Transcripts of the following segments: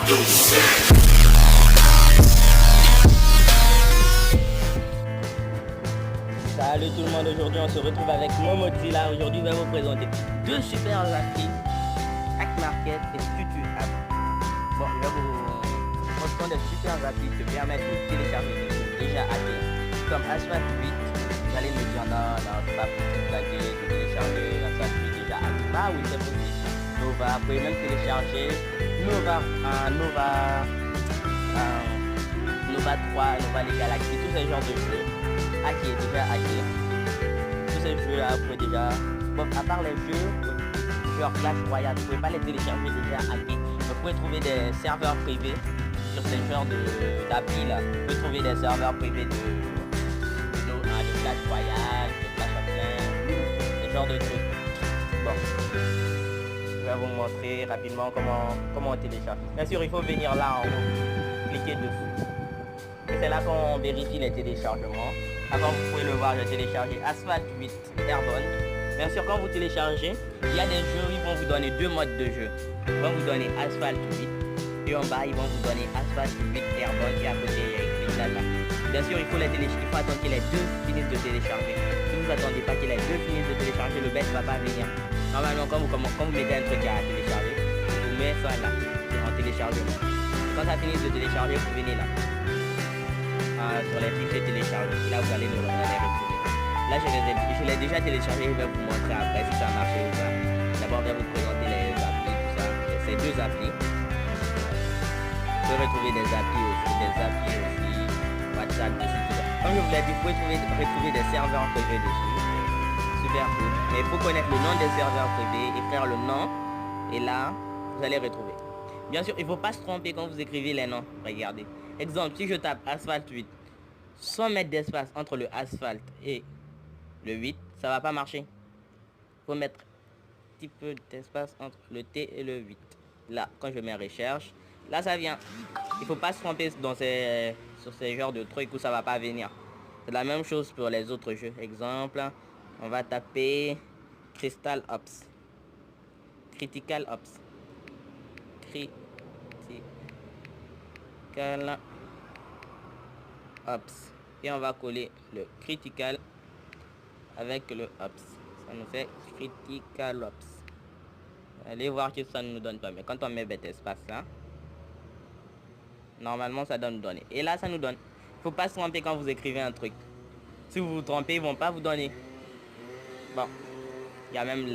Salut tout le monde, aujourd'hui on se retrouve avec Momozilla. Aujourd'hui je vais vous présenter deux super applis, Hackmarket et TutuApp. Bon, je vais ce sont des super applis qui te permettent de télécharger des jeux déjà hackés, comme Asphalt 8. Vous allez me dire non, c'est pas possible de télécharger Asphalt 8 déjà hacké. Bah oui, c'est possible. Nova, vous pouvez même télécharger Nova 3, Nova les Galaxies, tous ces genres de jeux hackés, déjà hackés. Tous ces jeux là, vous pouvez déjà. Bon, à part les jeux genre Clash Royale, vous pouvez pas les télécharger déjà hackés. Vous pouvez trouver des serveurs privés sur ces genres d'applis là. Vous pouvez trouver des serveurs privés de Clash Royale, de Clash of Clans, ce genre de trucs. Bon, je vais vous montrer rapidement comment on télécharge. Bien sûr, il faut venir là en haut, cliquer dessus. C'est là qu'on vérifie les téléchargements. Avant, vous pouvez le voir, j'ai téléchargé Asphalt 8 Airborne. Bien sûr, quand vous téléchargez, il y a des jeux, ils vont vous donner deux modes de jeu. Ils vont vous donner Asphalt 8 et en bas, ils vont vous donner Asphalt 8 Airborne et à côté, il y a écrit Data. Bien sûr, il faut attendre que les deux finissent de télécharger. Si vous n'attendez pas que les deux finissent de télécharger, le bête ne va pas venir. Normalement, quand vous mettez un truc à télécharger, vous mettez ça là, en téléchargement. Quand ça finit de télécharger, vous venez là. Sur les fichiers téléchargés. Là, vous allez les retrouver. Là, je l'ai déjà téléchargé. Je vais vous montrer après si ça a marché ou pas. D'abord, je vais vous présenter les applis, tout ça. Ces deux applis. Vous pouvez retrouver des applis aussi, WhatsApp dessus, tout ça. Comme je vous l'ai dit, vous pouvez retrouver des serveurs privés dessus. Super cool. Mais il faut connaître le nom des serveurs privés, écrire le nom. Et là, vous allez retrouver. Bien sûr, il ne faut pas se tromper quand vous écrivez les noms. Regardez. Exemple, si je tape Asphalt 8, 100 mètres d'espace entre le Asphalt et le 8, ça va pas marcher. Il faut mettre un petit peu d'espace entre le T et le 8. Là, quand je mets recherche, là ça vient. Il faut pas se tromper sur ces genres de trucs où ça va pas venir. C'est la même chose pour les autres jeux. Exemple, on va taper Crystal Ops. Critical Ops. Critical Ops. Et on va coller le Critical avec le Ops. Ça nous fait Critical Ops. Allez voir que ça ne nous donne pas. Mais quand on met bête espace là, normalement ça doit nous donner. Et là ça nous donne. Faut pas se tromper quand vous écrivez un truc. Si vous vous trompez, ils vont pas vous donner. Bon. Il y a même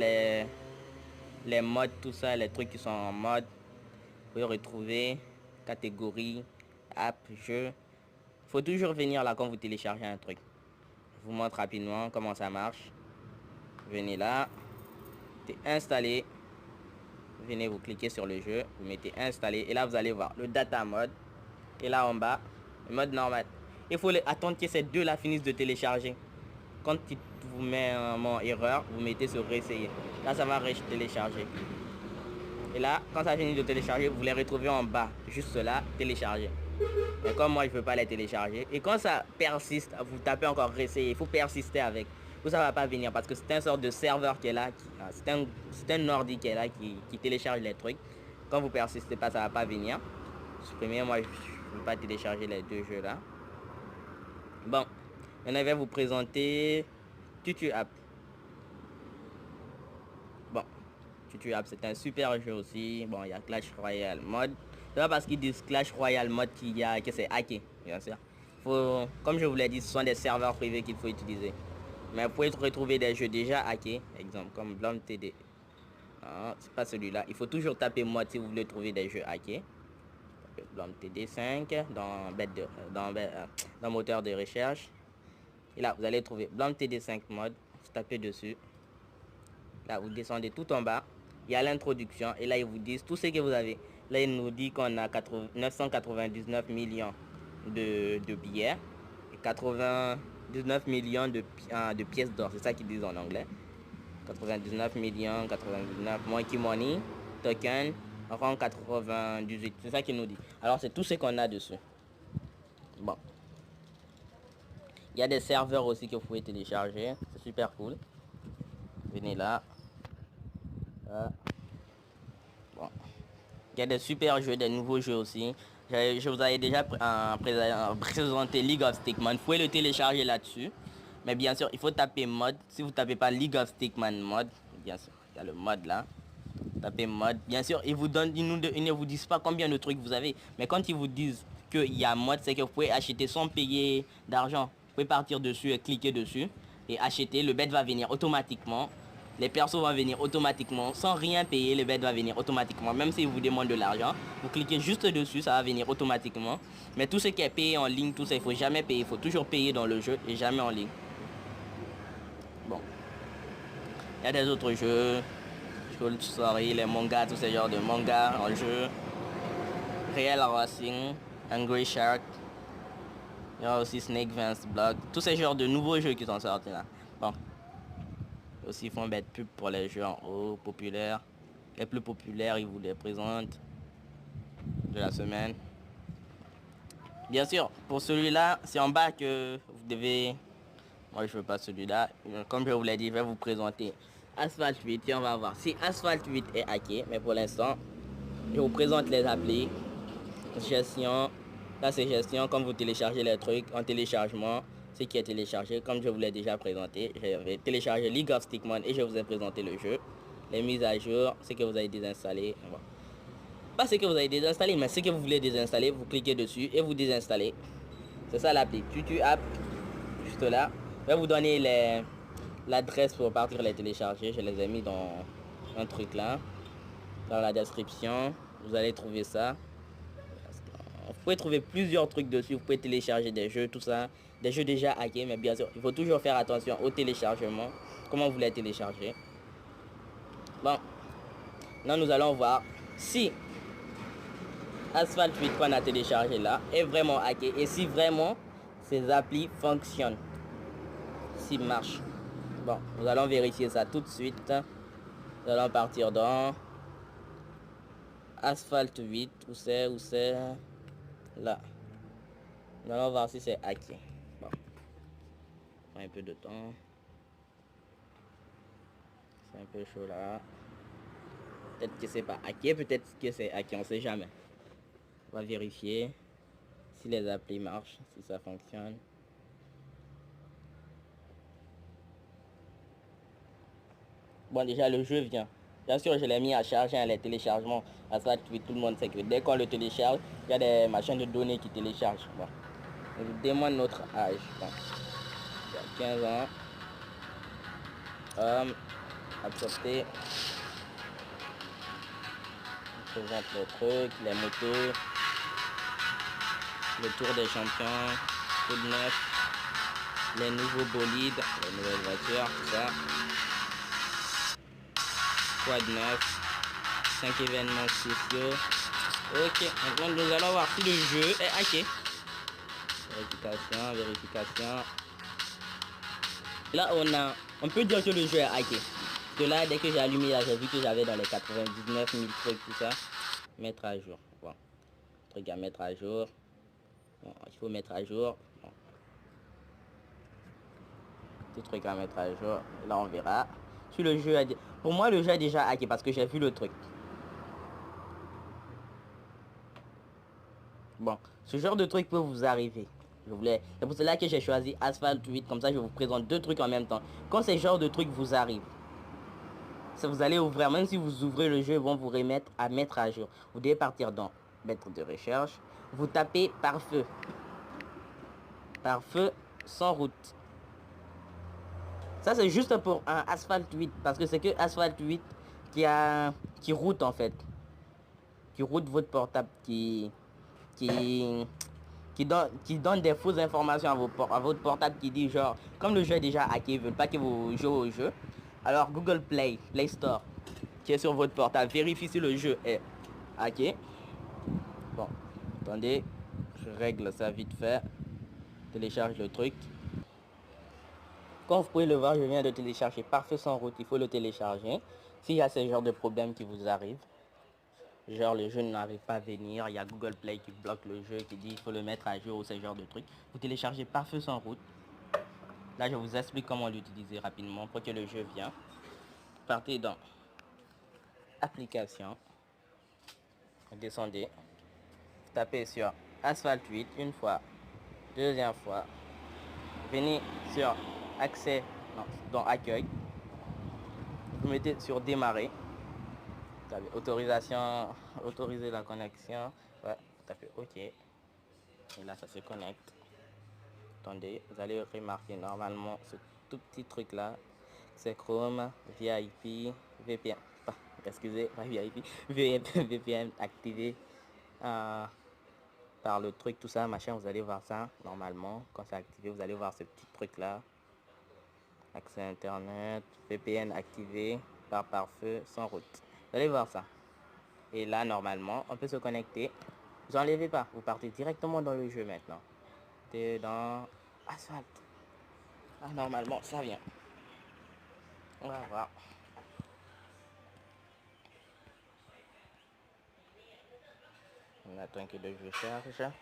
les modes, tout ça, les trucs qui sont en mode. Vous pouvez retrouver catégorie, app, jeu. Faut toujours venir là quand vous téléchargez un truc. Je vous montre rapidement comment ça marche. Venez là, installé. Venez, vous cliquez sur le jeu, vous mettez installé et là vous allez voir le data mode. Et là en bas, le mode normal. Il faut attendre que ces deux là finissent de télécharger. Quand il vous met en erreur, vous mettez sur réessayer. Là ça va télécharger. Et là, quand ça finit de télécharger, vous les retrouvez en bas, juste là, télécharger. Mais comme moi, je ne peux pas les télécharger. Et quand ça persiste, vous tapez encore réessayer. Il faut persister avec. Ou ça ne va pas venir parce que c'est une sorte de serveur qui est là. C'est un ordi qui est là, qui télécharge les trucs. Quand vous persistez pas, ça ne va pas venir. Supprimez, moi, je ne veux pas télécharger les deux jeux là. Bon, maintenant, je vais vous présenter TutuApp. Bon. TutuApp, c'est un super jeu aussi. Bon, il y a Clash Royale mode. C'est pas parce qu'ils disent Clash Royale mode que c'est hacké, bien sûr. Comme je vous l'ai dit, ce sont des serveurs privés qu'il faut utiliser. Mais vous pouvez retrouver des jeux déjà hackés, exemple comme Blom TD. Non, c'est pas celui-là. Il faut toujours taper mode si vous voulez trouver des jeux hackés. Blom TD 5 dans moteur de recherche. Et là, vous allez trouver Blom TD 5 mode. Vous tapez dessus. Là, vous descendez tout en bas. Il y a l'introduction et là ils vous disent tout ce que vous avez. Là ils nous disent qu'on a 999 millions de billets et 99 millions de pièces d'or. C'est ça qu'ils disent en anglais. 99 millions, 99 monkey money, token, rang 98. C'est ça qu'ils nous disent. Alors c'est tout ce qu'on a dessus. Bon. Il y a des serveurs aussi que vous pouvez télécharger. C'est super cool. Venez là. Bon. y a des super jeux, des nouveaux jeux aussi. Je vous avais déjà présenté League of Stickman. Vous pouvez le télécharger là-dessus. Mais bien sûr, il faut taper mode. Si vous tapez pas League of Stickman mode, bien sûr, il y a le mode là. Tapez mode. Bien sûr, ils ne vous disent pas combien de trucs vous avez. Mais quand ils vous disent qu'il y a mode, c'est que vous pouvez acheter sans payer d'argent. Vous pouvez partir dessus et cliquer dessus et acheter. Le bête va venir automatiquement. Les persos vont venir automatiquement. Sans rien payer, le bête va venir automatiquement. Même s'il vous demande de l'argent, vous cliquez juste dessus, ça va venir automatiquement. Mais tout ce qui est payé en ligne, tout ça, il ne faut jamais payer. Il faut toujours payer dans le jeu et jamais en ligne. Bon. Il y a des autres jeux. Story, les mangas, tous ces genres de mangas en jeu. Real Racing, Angry Shark. Il y a aussi Snake Vance Block. Tous ces genres de nouveaux jeux qui sont sortis là. Bon. Aussi, ils font mettre pub pour les jeux en haut, populaires. Les plus populaires, ils vous les présentent de la semaine. Bien sûr, pour celui-là, c'est en bas que vous devez... Moi, je veux pas celui-là. Comme je vous l'ai dit, je vais vous présenter Asphalt 8 et on va voir si Asphalt 8 est hacké. Mais pour l'instant, je vous présente les applis. Gestion. Là, c'est gestion. Comme vous téléchargez les trucs en téléchargement, ce qui est téléchargé, comme je vous l'ai déjà présenté, j'avais téléchargé League of Stickman et je vous ai présenté le jeu. Les mises à jour, ce que vous avez désinstallé. Bon. Pas ce que vous avez désinstallé, mais ce que vous voulez désinstaller, vous cliquez dessus et vous désinstallez. C'est ça l'appli. Tutu App, juste là. Je vais vous donner l'adresse pour partir les télécharger. Je les ai mis dans un truc là. Dans la description, vous allez trouver ça. Vous pouvez trouver plusieurs trucs dessus. Vous pouvez télécharger des jeux, tout ça. Des jeux déjà hackés, mais bien sûr, il faut toujours faire attention au téléchargement. Comment vous les télécharger. Bon. Là, nous allons voir si Asphalt 8 qu'on a téléchargé là est vraiment hacké. Et si vraiment ces applis fonctionnent. S'il marche. Bon, nous allons vérifier ça tout de suite. Nous allons partir dans Asphalt 8. Où c'est là. Nous allons voir si c'est hacké. Bon. Un peu de temps. C'est un peu chaud là. Peut-être que c'est pas hacké, peut-être que c'est hacké, on sait jamais. On va vérifier si les applis marchent, si ça fonctionne. Bon, déjà le jeu vient. Bien sûr, je l'ai mis à charger, les téléchargements. À ça, tout le monde sait que dès qu'on le télécharge, il y a des machines de données qui téléchargent. Bon. On nous demande notre âge. Bon. Il y a 15 ans. Accepter. On présente les trucs, les motos. Le tour des champions. Tout de neuf. Les nouveaux bolides. Les nouvelles voitures, tout ça. Quad 9, 5 événements spéciaux. Ok, maintenant nous allons voir si le jeu est hacké. Vérification. Là, on peut dire que le jeu est hacké. Parce que là, dès que j'ai allumé, là, j'ai vu que j'avais dans les 99 000 trucs, tout ça. Mettre à jour. Bon, truc à mettre à jour. Bon, il faut mettre à jour. Bon. Tout truc à mettre à jour. Là, on verra. Si le jeu pour moi, le jeu est déjà hacké parce que j'ai vu le truc. Bon, ce genre de truc peut vous arriver. C'est pour cela que j'ai choisi Asphalt 8. Comme ça, je vous présente deux trucs en même temps. Quand ce genre de truc vous arrive, ça vous allez ouvrir. Même si vous ouvrez le jeu, ils vont vous remettre à mettre à jour. Vous devez partir dans mettre de recherche. Vous tapez pare-feu. Pare-feu sans route. Ça, c'est juste pour un Asphalt 8. Parce que c'est que Asphalt 8 qui route en fait. Qui route votre portable. Qui donne des fausses informations à votre portable. Qui dit genre, comme le jeu est déjà hacké, ils veulent pas que vous jouez au jeu. Alors Google Play Store, qui est sur votre portable, vérifie si le jeu est hacké. Bon, attendez. Je règle ça vite fait. Télécharge le truc. Comme vous pouvez le voir, je viens de télécharger Parfait sans route. Il faut le télécharger. S'il y a ce genre de problème qui vous arrive, genre le jeu n'arrive pas à venir, il y a Google Play qui bloque le jeu, qui dit il faut le mettre à jour ou ce genre de truc, vous téléchargez Parfait sans route. Là, je vous explique comment l'utiliser rapidement pour que le jeu vienne. Partez dans Application. descendez, tapez sur Asphalt 8 une fois, deuxième fois, venez sur accès, non, dans accueil, vous mettez sur démarrer, vous avez autorisation, autoriser la connexion, ouais, tapez OK, et là ça se connecte. Attendez, vous allez remarquer normalement ce tout petit truc là, c'est Chrome, VIP, VPN, excusez, pas VIP, VPN activé par le truc, tout ça, machin, vous allez voir ça, normalement, quand c'est activé, vous allez voir ce petit truc là, accès internet, VPN activé par pare-feu sans route, vous allez voir ça, et là, normalement, on peut se connecter, vous enlevez pas, vous partez directement dans le jeu maintenant, t'es dans Asphalt, ah, normalement, ça vient, on va voir. On attend que le jeu charge.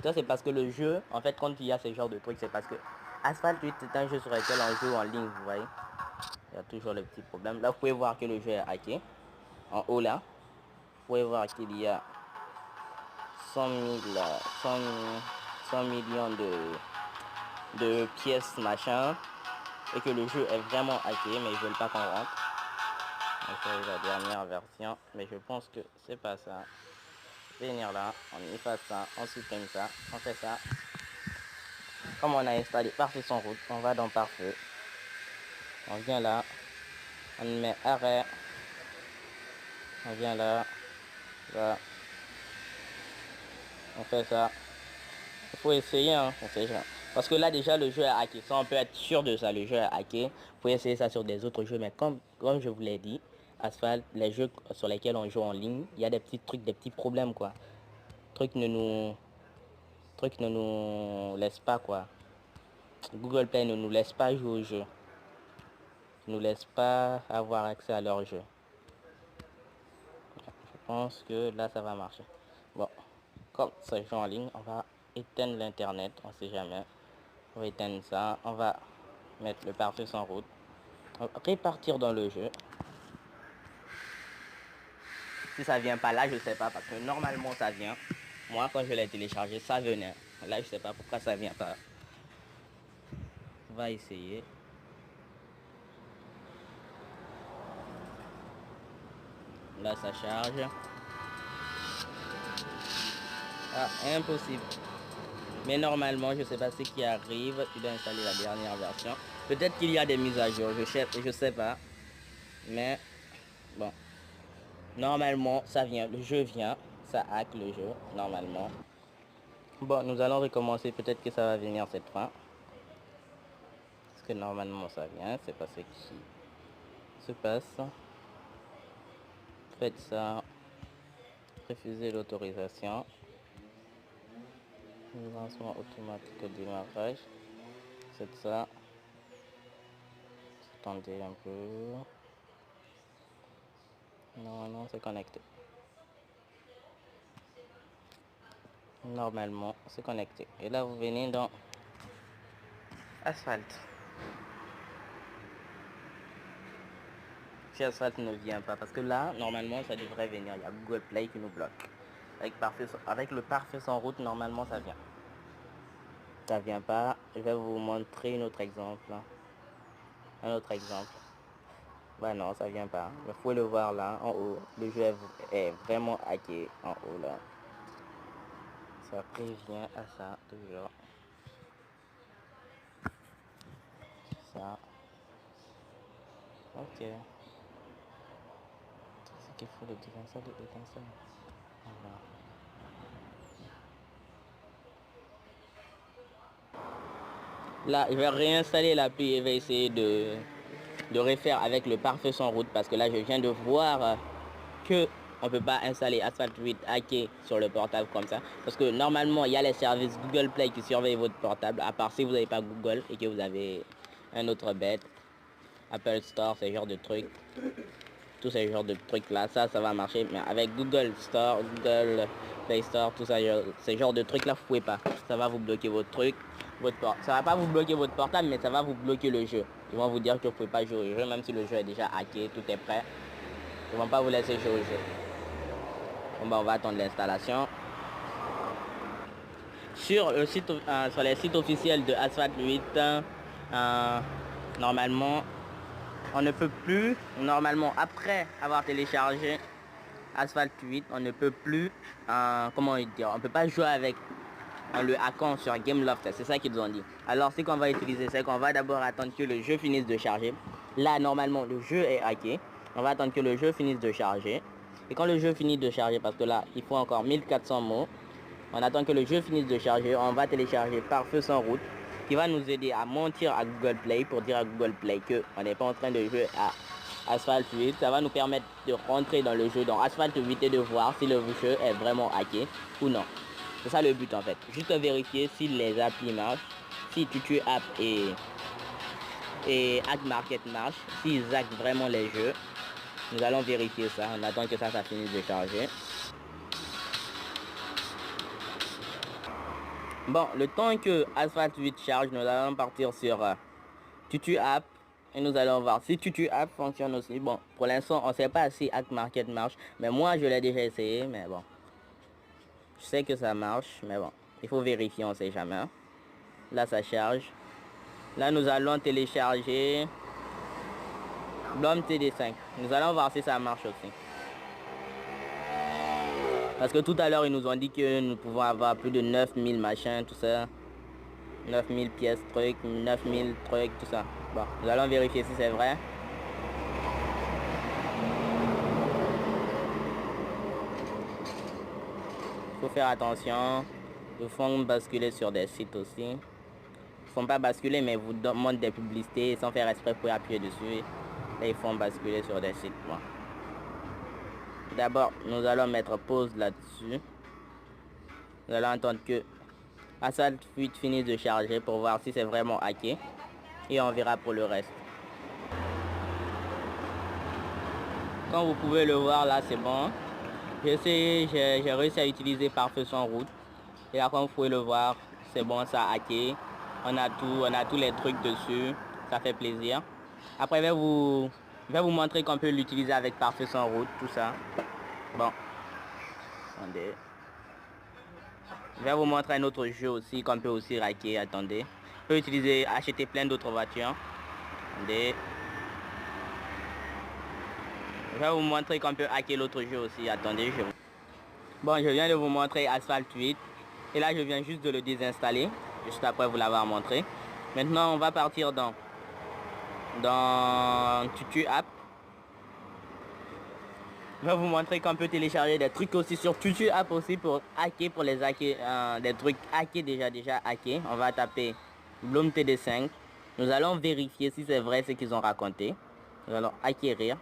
Ça c'est parce que le jeu, en fait quand il y a ce genre de trucs, c'est parce que Asphalt 8 c'est un jeu sur lequel on joue en ligne, vous voyez. Il y a toujours le petit problème. Là vous pouvez voir que le jeu est hacké. En haut là, vous pouvez voir qu'il y a 100 millions de pièces machin. Et que le jeu est vraiment hacké, mais ils veulent pas qu'on rentre. Donc c'est la dernière version, mais je pense que c'est pas ça. Venir là, on efface ça, on supprime ça, on fait ça. Comme on a installé pare-feu sans route, on va dans pare-feu. On vient là, on met arrêt. On vient là, là. On fait ça. Il faut essayer, hein, on sait jamais. Parce que là déjà le jeu est hacké. Ça on peut être sûr de ça, le jeu est hacké. Vous pouvez essayer ça sur des autres jeux, mais comme je vous l'ai dit, Asphalt, les jeux sur lesquels on joue en ligne, il y a des petits trucs, des petits problèmes quoi. Truc ne nous laisse pas quoi. Google Play ne nous laisse pas jouer au jeu. Ne nous laisse pas avoir accès à leur jeu. Je pense que là ça va marcher. Bon, comme ça joue en ligne, on va éteindre l'internet, on sait jamais. On va éteindre ça, on va mettre le pare-feu sans route. On va répartir dans le jeu. Si ça vient pas là, je sais pas, parce que normalement ça vient. Moi quand je l'ai téléchargé, ça venait. Là je sais pas pourquoi ça vient pas. On va essayer. Là ça charge. Ah, impossible. Mais normalement, je sais pas ce qui arrive. Tu dois installer la dernière version. Peut-être qu'il y a des mises à jour. Je sais pas. Mais bon. Normalement, ça vient. Le jeu vient. Ça hack le jeu. Normalement. Bon, nous allons recommencer. Peut-être que ça va venir cette fois. Parce que normalement, ça vient. C'est pas ce qui se passe. Faites ça. Refusez l'autorisation. Lancement automatique au démarrage. C'est ça. Attendez un peu. Non, c'est connecté. Normalement, c'est connecté. Et là, vous venez dans Asphalt. Si Asphalt ne vient pas, parce que là, normalement, ça devrait venir. Il y a Google Play qui nous bloque. Avec le pare-feu sans route, normalement, ça vient. Ça vient pas. Je vais vous montrer un autre exemple. Un autre exemple. Bah non, ça vient pas. Vous pouvez le voir là, en haut. Le jeu est vraiment hacké en haut là. Ça prévient à ça, toujours. Ça. Ok. C'est qu'il faut le d'étincelle. Voilà. Là, je vais réinstaller l'appli et je vais essayer de refaire avec le pare-feu sans route parce que là, je viens de voir que on peut pas installer Asphalt 8 hacké sur le portable comme ça. Parce que normalement, il y a les services Google Play qui surveillent votre portable, à part si vous n'avez pas Google et que vous avez un autre bête. Apple Store, ce genre de trucs. Tous ces genres de trucs là, ça va marcher. Mais avec Google Store, Google Play Store, tout ça, ce genre de trucs là, vous pouvez pas. Ça va vous bloquer votre truc. Ça va pas vous bloquer votre portable, mais ça va vous bloquer le jeu. Ils vont vous dire que vous pouvez pas jouer au jeu, même si le jeu est déjà hacké, tout est prêt. Ils vont pas vous laisser jouer au jeu. Bon, bah, on va attendre l'installation. Sur le site, sur les sites officiels de Asphalt 8, normalement, on ne peut plus, normalement, après avoir téléchargé Asphalt 8, on ne peut plus, comment dire, on peut pas jouer avec le hackon sur Gameloft, c'est ça qu'ils ont dit. Alors, ce qu'on va utiliser, c'est qu'on va d'abord attendre que le jeu finisse de charger. Là, normalement, le jeu est hacké. On va attendre que le jeu finisse de charger. Et quand le jeu finit de charger, parce que là, il faut encore 1400 mots, on attend que le jeu finisse de charger. On va télécharger Pare-Feu sans route, qui va nous aider à mentir à Google Play pour dire à Google Play qu'on n'est pas en train de jouer à Asphalt 8. Ça va nous permettre de rentrer dans le jeu dans Asphalt 8 et de voir si le jeu est vraiment hacké ou non. C'est ça le but en fait. Juste vérifier si les applis marchent, si Tutu App et Hack Market marchent, s'ils hackent vraiment les jeux. Nous allons vérifier ça. On attend que ça finisse de charger. Bon, le temps que Asphalt 8 charge, nous allons partir sur Tutu App et nous allons voir si Tutu App fonctionne aussi. Bon, pour l'instant, on ne sait pas si Hack Market marche, mais moi je l'ai déjà essayé, mais bon. Je sais que ça marche, mais bon, il faut vérifier, on ne sait jamais. Là, ça charge. Là, nous allons télécharger Blom TD5. Nous allons voir si ça marche aussi. Parce que tout à l'heure, ils nous ont dit que nous pouvons avoir plus de 9000 machins, tout ça. 9000 pièces, trucs, 9000 trucs, tout ça. Bon, nous allons vérifier si c'est vrai. Il faut faire attention. Ils font basculer sur des sites aussi. Ils ne font pas basculer, mais vous demandent des publicités sans faire exprès pour appuyer dessus. Et ils font basculer sur des sites. Bon. D'abord, nous allons mettre pause là-dessus. Nous allons attendre que Asphalt 8 finisse de charger pour voir si c'est vraiment hacké. Et on verra pour le reste. Comme vous pouvez le voir là, c'est bon. J'ai réussi à utiliser Pare-Feu sans route. Et là, comme vous pouvez le voir, c'est bon, ça a hacké. On a tous les trucs dessus. Ça fait plaisir. Après, je vais vous montrer qu'on peut l'utiliser avec Pare-Feu sans route, tout ça. Bon. Attendez. Je vais vous montrer un autre jeu aussi qu'on peut aussi hacker. Attendez. On peut utiliser, acheter plein d'autres voitures. Attendez. Je vais vous montrer qu'on peut hacker l'autre jeu aussi. Attendez. Bon, je viens de vous montrer Asphalt 8. Et là, je viens juste de le désinstaller. Juste après vous l'avoir montré. Maintenant, on va partir dans Tutu App. Je vais vous montrer qu'on peut télécharger des trucs aussi sur Tutu App aussi pour hacker, pour les hacker, des trucs hackés déjà hackés. On va taper Blom TD5. Nous allons vérifier si c'est vrai ce qu'ils ont raconté. Nous allons acquérir.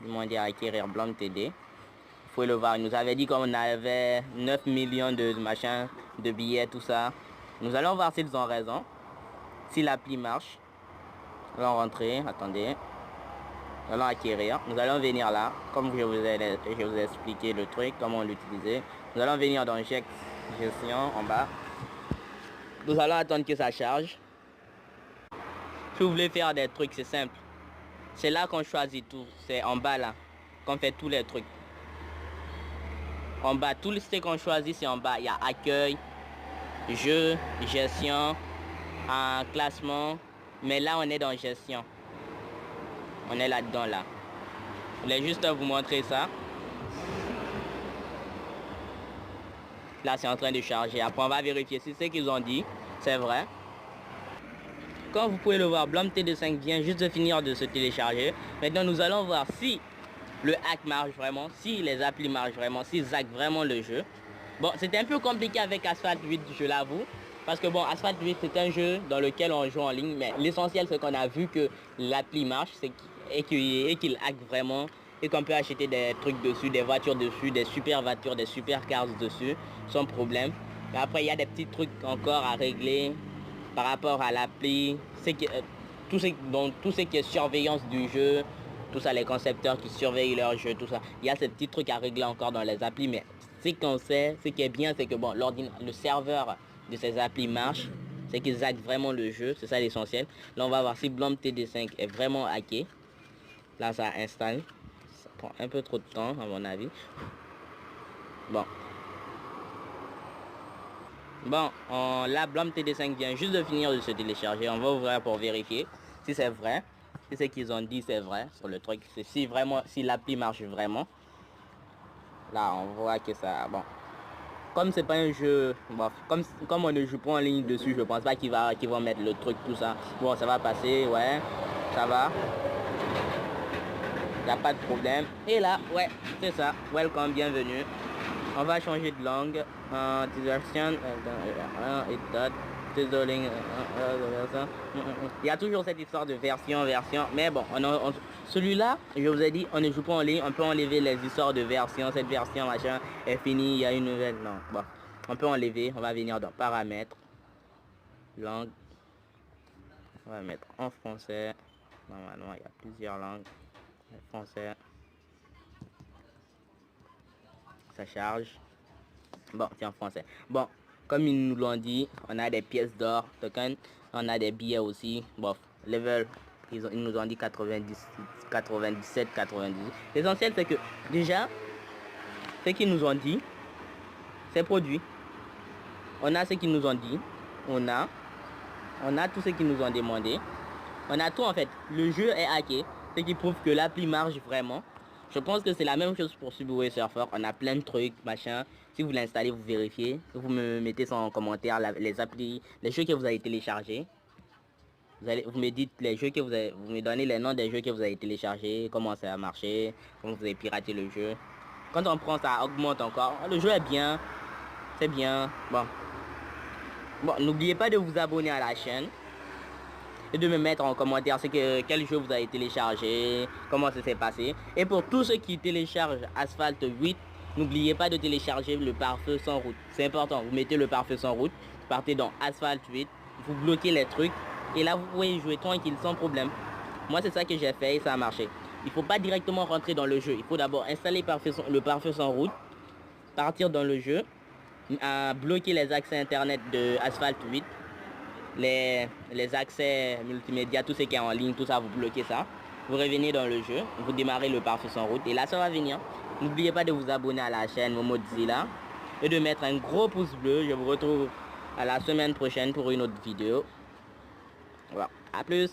Demander à acquérir Blom TD. Vous pouvez le voir, il nous avait dit qu'on avait 9 millions de machins, de billets, tout ça. Nous allons voir s'ils ont raison. Si l'appli marche. Nous allons rentrer, attendez. Nous allons acquérir. Nous allons venir là, comme je vous ai expliqué le truc, comment l'utiliser. Nous allons venir dans gestion en bas. Nous allons attendre que ça charge. Si vous voulez faire des trucs, c'est simple. C'est là qu'on choisit tout. C'est en bas là qu'on fait tous les trucs. En bas, tout ce qu'on choisit, c'est en bas. Il y a accueil, jeu, gestion, classement. Mais là, on est dans gestion. On est là-dedans, là. Je voulais juste vous montrer ça. Là, c'est en train de charger. Après, on va vérifier si ce qu'ils ont dit, c'est vrai. Comme vous pouvez le voir, Blom TD5 vient juste de finir de se télécharger. Maintenant, nous allons voir si le hack marche vraiment, si les applis marchent vraiment, s'ils hackent vraiment le jeu. Bon, c'était un peu compliqué avec Asphalt 8, je l'avoue. Parce que bon, Asphalt 8, c'est un jeu dans lequel on joue en ligne. Mais l'essentiel, c'est qu'on a vu que l'appli marche et qu'il hack vraiment. Et qu'on peut acheter des trucs dessus, des voitures dessus, des super voitures, des super cars dessus, sans problème. Mais après, il y a des petits trucs encore à régler par rapport à l'appli. Tout ce qui est surveillance du jeu. Tout ça, les concepteurs qui surveillent leur jeu, tout ça. Il y a ces petits trucs à régler encore dans les applis, mais ce qu'on sait, ce qui est bien, c'est que bon, le serveur de ces applis marche, c'est qu'ils hackent vraiment le jeu, c'est ça l'essentiel. Là, on va voir si Blom TD5 est vraiment hacké. Là, ça installe. prend un peu trop de temps à mon avis. Bon. Bon, la Blum TD5 vient juste de finir de se télécharger. On va ouvrir pour vérifier si c'est vrai. Si ce qu'ils ont dit c'est vrai sur le truc. C'est si vraiment, si l'appli marche vraiment. Là, on voit que ça... Bon. Comme c'est pas un jeu... Bon, comme on ne joue pas en ligne dessus, je pense pas qu'ils vont mettre le truc, tout ça. Bon, ça va passer, ouais. Ça va. Y a pas de problème. Et là, ouais, c'est ça. Welcome, bienvenue. On va changer de langue. Il y a toujours cette histoire de version. Mais bon, celui-là, je vous ai dit, on ne joue pas en ligne. On peut enlever les histoires de version. Cette version, machin, est finie. Il y a une nouvelle. Non, bon. On peut enlever. On va venir dans paramètres. Langue. On va mettre en français. Normalement, il y a plusieurs langues. Français. Ça charge. Bon, c'est en français. Bon, comme ils nous l'ont dit, on a des pièces d'or, token, on a des billets aussi. Bon, level, ils nous ont dit 90, 97, 98. L'essentiel, c'est que déjà, ce qu'ils nous ont dit, c'est produit. On a ce qu'ils nous ont dit. On a tout ce qu'ils nous ont demandé. On a tout en fait. Le jeu est hacké, ce qui prouve que l'appli marche vraiment. Je pense que c'est la même chose pour Subway Surfer. On a plein de trucs, machin. Si vous l'installez, vous vérifiez. Vous me mettez ça en commentaire, les applis, les jeux que vous avez téléchargés. Vous me dites les jeux que vous me donnez les noms des jeux que vous avez téléchargés, comment ça a marché, comment vous avez piraté le jeu. Quand on prend ça, augmente encore. Le jeu est bien, c'est bien. Bon, n'oubliez pas de vous abonner à la chaîne. Et de me mettre en commentaire quel jeu vous avez téléchargé, comment ça s'est passé. Et pour tous ceux qui téléchargent Asphalt 8, n'oubliez pas de télécharger le pare-feu sans route. C'est important, vous mettez le pare-feu sans route, vous partez dans Asphalt 8, vous bloquez les trucs, et là vous pouvez jouer tranquille, sans problème. Moi c'est ça que j'ai fait et ça a marché. Il ne faut pas directement rentrer dans le jeu, il faut d'abord installer le pare-feu sans route, partir dans le jeu, bloquer les accès internet de Asphalt 8, les accès multimédia, tout ce qui est en ligne, tout ça, vous bloquez ça. Vous revenez dans le jeu, vous démarrez le pare-feu sans route et là ça va venir. N'oubliez pas de vous abonner à la chaîne Momodzilla et de mettre un gros pouce bleu. Je vous retrouve à la semaine prochaine pour une autre vidéo. Voilà, à plus.